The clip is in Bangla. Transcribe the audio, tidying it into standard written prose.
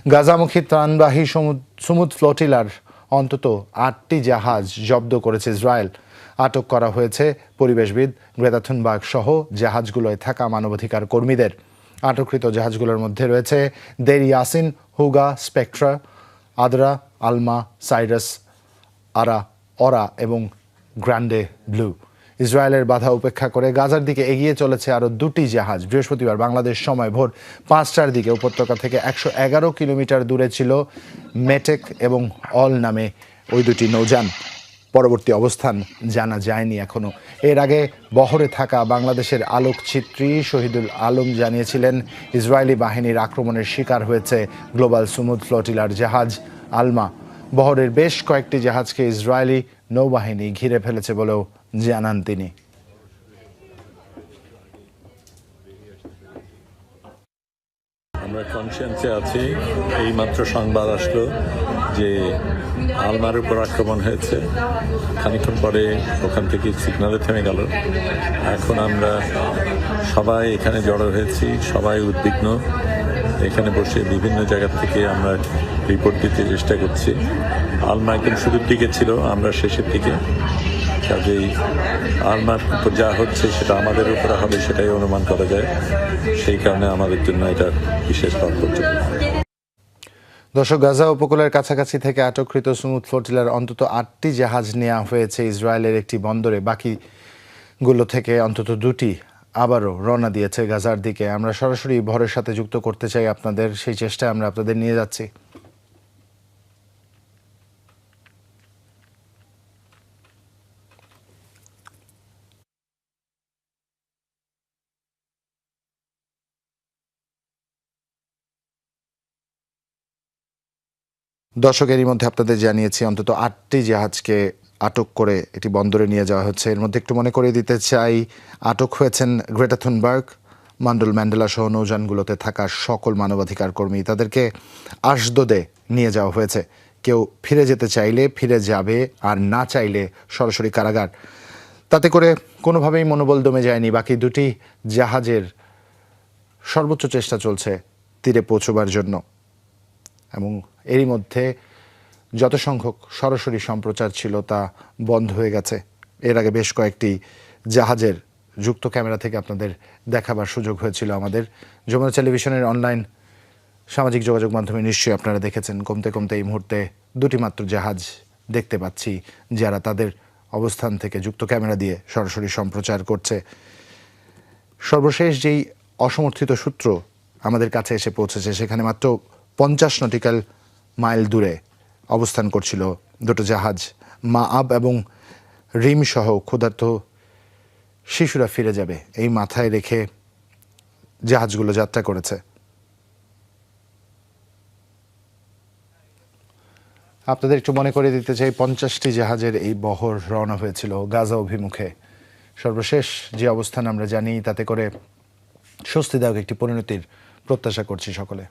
গাজামুখী ত্রাণবাহী সুমুদ ফ্লোটিলার অন্তত ৮টি জাহাজ জব্দ করেছে ইসরায়েল। আটক করা হয়েছে পরিবেশবিদ গ্রেটা থুনবার্গ সহ জাহাজগুলোয় থাকা মানবাধিকার কর্মীদের। আটককৃত জাহাজগুলোর মধ্যে রয়েছে দের ইয়াসিন, হুগা, স্পেকট্রা, আদরা, আলমা, সাইরাস, অরা এবং গ্র্যান্ডে ব্লু। ইসরায়েলের বাধা উপেক্ষা করে গাজার দিকে এগিয়ে চলেছে আরও 2টি জাহাজ। বৃহস্পতিবার বাংলাদেশ সময় ভোর 5টার দিকে উপত্যকা থেকে 111 কিলোমিটার দূরে ছিল মেটেক এবং অল নামে ওই 2টি নৌযান। পরবর্তী অবস্থান জানা যায়নি এখনও। এর আগে বহরে থাকা বাংলাদেশের আলোকচিত্রী শহীদুল আলম জানিয়েছিলেন, ইসরায়েলি বাহিনীর আক্রমণের শিকার হয়েছে গ্লোবাল সুমুদ ফ্লোটিলার জাহাজ আলমা। বহরের বেশ কয়েকটি জাহাজকে ইসরায়েলি নৌবাহিনী ঘিরে ফেলেছে বলেও জানান তিনি। আমরা কনসিয়েন্সে আছি। এই মাত্র সংবাদ আসলো যে আলমার উপর আক্রমণ হয়েছে। খানিকক্ষণ পরে ওখান থেকে সিগনালে থেমে গেল। এখন আমরা সবাই এখানে জড়ো হয়েছি, সবাই উদ্বিগ্ন। এখানে বসে বিভিন্ন জায়গা থেকে আমরা রিপোর্ট দিতে চেষ্টা করছি। আলমা একদম শুরুর দিকে ছিল, আমরা শেষের দিকে। কাজেই আলমার উপর যা হচ্ছে সেটা আমাদের উপরে হবে সেটাই অনুমান করা যায়। সেই কারণে আমাদের জন্য এটা বিশেষ তাৎপর্য। দর্শক, গাজা উপকূলের কাছাকাছি থেকে আটককৃত সুমুদ ফ্লোটিলার অন্তত 8টি জাহাজ নেওয়া হয়েছে ইসরায়েলের একটি বন্দরে। বাকিগুলো থেকে অন্তত 2টি আবারও রওনা দিয়েছে গাজার দিকে। আমরা সরাসরি ভোরের সাথে যুক্ত করতে চাই আপনাদের, সেই চেষ্টায় আমরা আপনাদের নিয়ে যাচ্ছি। দর্শকেরই মধ্যে আপনাদের জানিয়েছি অন্তত 8টি জাহাজকে আটক করে এটি বন্দরে নিয়ে যাওয়া হচ্ছে। এর মধ্যে একটু মনে করে দিতে চাই, আটক হয়েছেন গ্রেটা থুনবার্গ, মণ্ডল ম্যান্ডেলা সহ নৌযানগুলোতে থাকা সকল মানবাধিকার কর্মী। তাদেরকে আশদোদে নিয়ে যাওয়া হয়েছে। কেউ ফিরে যেতে চাইলে ফিরে যাবে, আর না চাইলে সরাসরি কারাগার। তাতে করে কোনোভাবেই মনোবল দমে যায়নি। বাকি 2টি জাহাজের সর্বোচ্চ চেষ্টা চলছে তীরে পৌঁছবার জন্য, এবং এরই মধ্যে যত সংখ্যক সরাসরি সম্প্রচার ছিল তা বন্ধ হয়ে গেছে। এর আগে বেশ কয়েকটি জাহাজের যুক্ত ক্যামেরা থেকে আপনাদের দেখাবার সুযোগ হয়েছিল আমাদের। যমুনা টেলিভিশনের অনলাইন সামাজিক যোগাযোগ মাধ্যমে নিশ্চয়ই আপনারা দেখেছেন। কমতে কমতে এই মুহূর্তে 2টি মাত্র জাহাজ দেখতে পাচ্ছি যারা তাদের অবস্থান থেকে যুক্ত ক্যামেরা দিয়ে সরাসরি সম্প্রচার করছে। সর্বশেষ যেই অসমর্থিত সূত্র আমাদের কাছে এসে পৌঁছেছে, সেখানে মাত্র 50 নটিক্যাল মাইল দূরে অবস্থান করছিল 2টো জাহাজ। মাআব এবং রিম সহ ক্ষুধার্ত শিশুরা ফিরে যাবে এই মাথায় রেখে জাহাজগুলো যাত্রা করেছে। আপনাদের একটু মনে করে দিতে চাই, 50টি জাহাজের এই বহর রওনা হয়েছিল গাজা অভিমুখে। সর্বশেষ যে অবস্থান আমরা জানি, তাতে করে স্বস্তিদায়ক একটি পরিণতির প্রত্যাশা করছি সকলে।